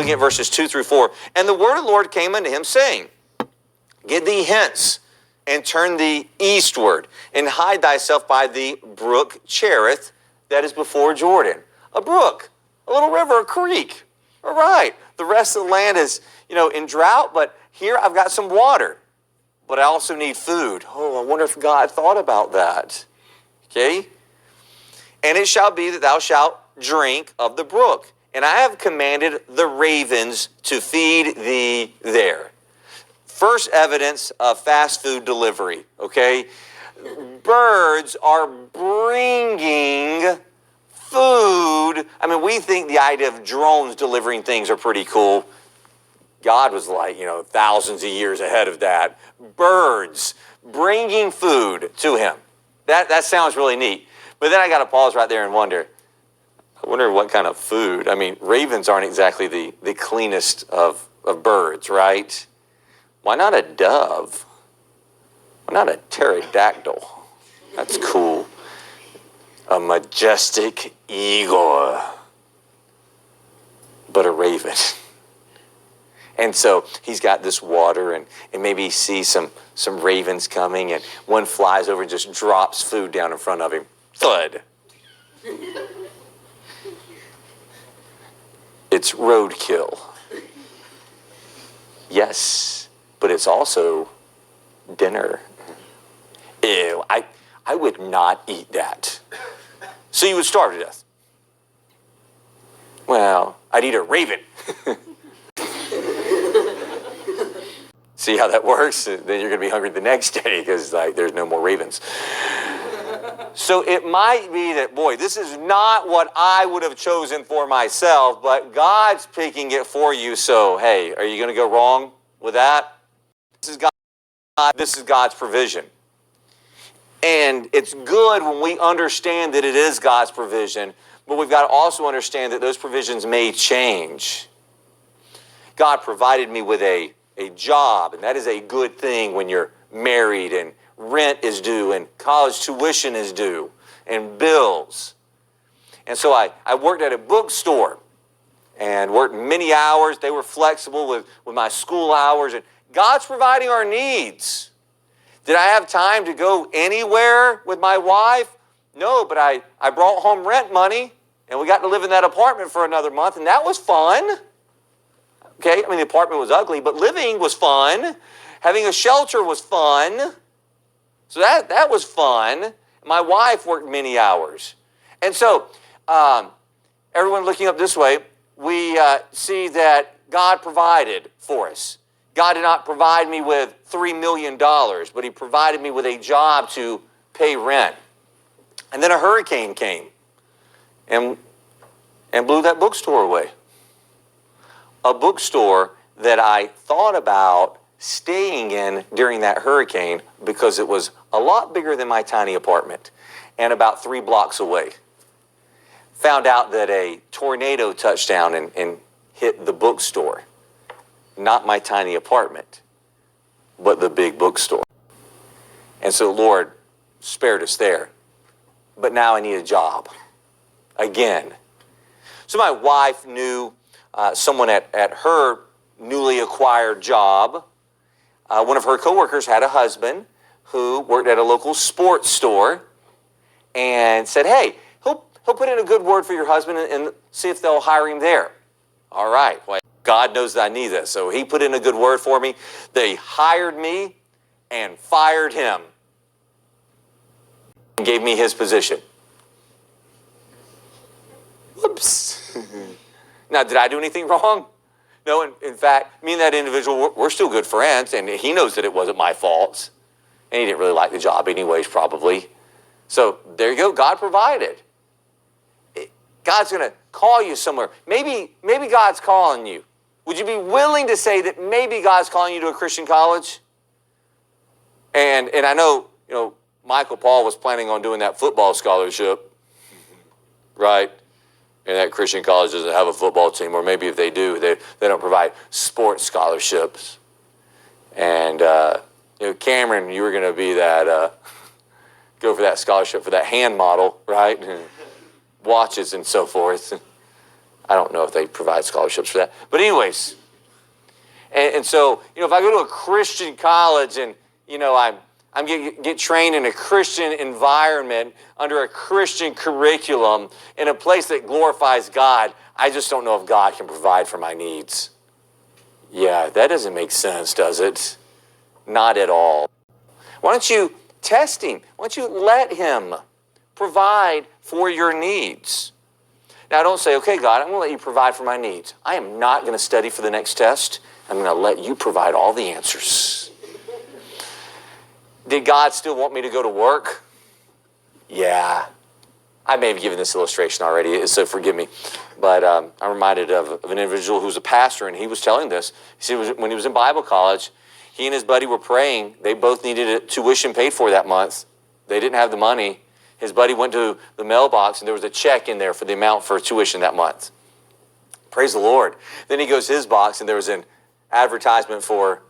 looking at verses 2 through 4. And the word of the Lord came unto him, saying, Get thee hence, and turn thee eastward, and hide thyself by the brook Cherith that is before Jordan. A brook, a little river, a creek. All right. The rest of the land is, in drought, but here I've got some water. But I also need food. Oh, I wonder if God thought about that. Okay? And it shall be that thou shalt drink of the brook, and I have commanded the ravens to feed thee there. First evidence of fast food delivery, okay? Birds are bringing food. I mean, we think the idea of drones delivering things are pretty cool. God was like, thousands of years ahead of that. Birds bringing food to him. That sounds really neat. But then I got to pause right there and wonder what kind of food. I mean, ravens aren't exactly the cleanest of birds, right? Why not a dove? Why not a pterodactyl? That's cool. A majestic eagle. But a raven. And so he's got this water, and maybe he sees some ravens coming, and one flies over and just drops food down in front of him. Thud. It's roadkill. Yes, but it's also dinner. Ew, I would not eat that. So you would starve to death. Well, I'd eat a raven. See how that works? Then you're going to be hungry the next day because there's no more ravens. So it might be that, boy, this is not what I would have chosen for myself, but God's picking it for you. So, hey, are you going to go wrong with that? This is God's provision. And it's good when we understand that it is God's provision, but we've got to also understand that those provisions may change. God provided me with a job, and that is a good thing when you're married and rent is due and college tuition is due and bills. And so I worked at a bookstore and worked many hours. They were flexible with my school hours, and God's providing our needs. Did I have time to go anywhere with my wife? No, but I brought home rent money, and we got to live in that apartment for another month, and that was fun. Okay, I mean, the apartment was ugly, but living was fun. Having a shelter was fun. So that was fun. My wife worked many hours. And so, everyone looking up this way, we see that God provided for us. God did not provide me with $3 million, but he provided me with a job to pay rent. And then a hurricane came and blew that bookstore away. A bookstore that I thought about staying in during that hurricane because it was a lot bigger than my tiny apartment and about 3 blocks away. Found out that a tornado touched down and hit the bookstore. Not my tiny apartment, but the big bookstore. And so, Lord, spared us there. But now I need a job again. So my wife knew someone at her newly acquired job. One of her coworkers had a husband who worked at a local sports store and said, hey, he'll put in a good word for your husband and see if they'll hire him there. All right. Well, God knows that I need this. So he put in a good word for me. They hired me and fired him and gave me his position. Whoops. Now, did I do anything wrong? No, in fact, me and that individual, we're still good friends, and he knows that it wasn't my fault. And he didn't really like the job anyways, probably. So there you go. God provided. God's going to call you somewhere. Maybe God's calling you. Would you be willing to say that maybe God's calling you to a Christian college? And I know, Michael Paul was planning on doing that football scholarship, right? And that Christian college doesn't have a football team, or maybe if they do, they don't provide sports scholarships. And, Cameron, you were going to be that, go for that scholarship for that hand model, right? And watches and so forth. I don't know if they provide scholarships for that. But anyways, and so, if I go to a Christian college and, I'm get trained in a Christian environment under a Christian curriculum in a place that glorifies God, I just don't know if God can provide for my needs. Yeah, that doesn't make sense, does it? Not at all. Why don't you test him? Why don't you let him provide for your needs? Now, don't say, okay, God, I'm going to let you provide for my needs. I am not going to study for the next test. I'm going to let you provide all the answers. Did God still want me to go to work? Yeah. I may have given this illustration already, so forgive me. But I'm reminded of an individual who was a pastor, and he was telling this. He said when he was in Bible college, he and his buddy were praying. They both needed a tuition paid for that month. They didn't have the money. His buddy went to the mailbox, and there was a check in there for the amount for tuition that month. Praise the Lord. Then he goes to his box, and there was an advertisement for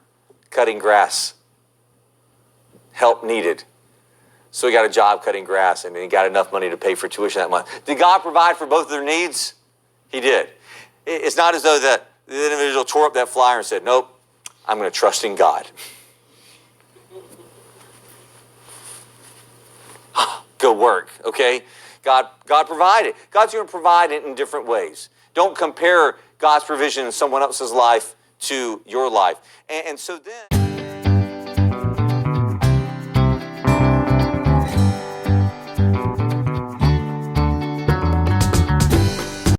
cutting grass. Help needed. So he got a job cutting grass, and he got enough money to pay for tuition that month. Did God provide for both of their needs? He did. It's not as though the individual tore up that flyer and said, nope, I'm going to trust in God. Go work, okay? God provided. God's going to provide it in different ways. Don't compare God's provision in someone else's life to your life. And so then...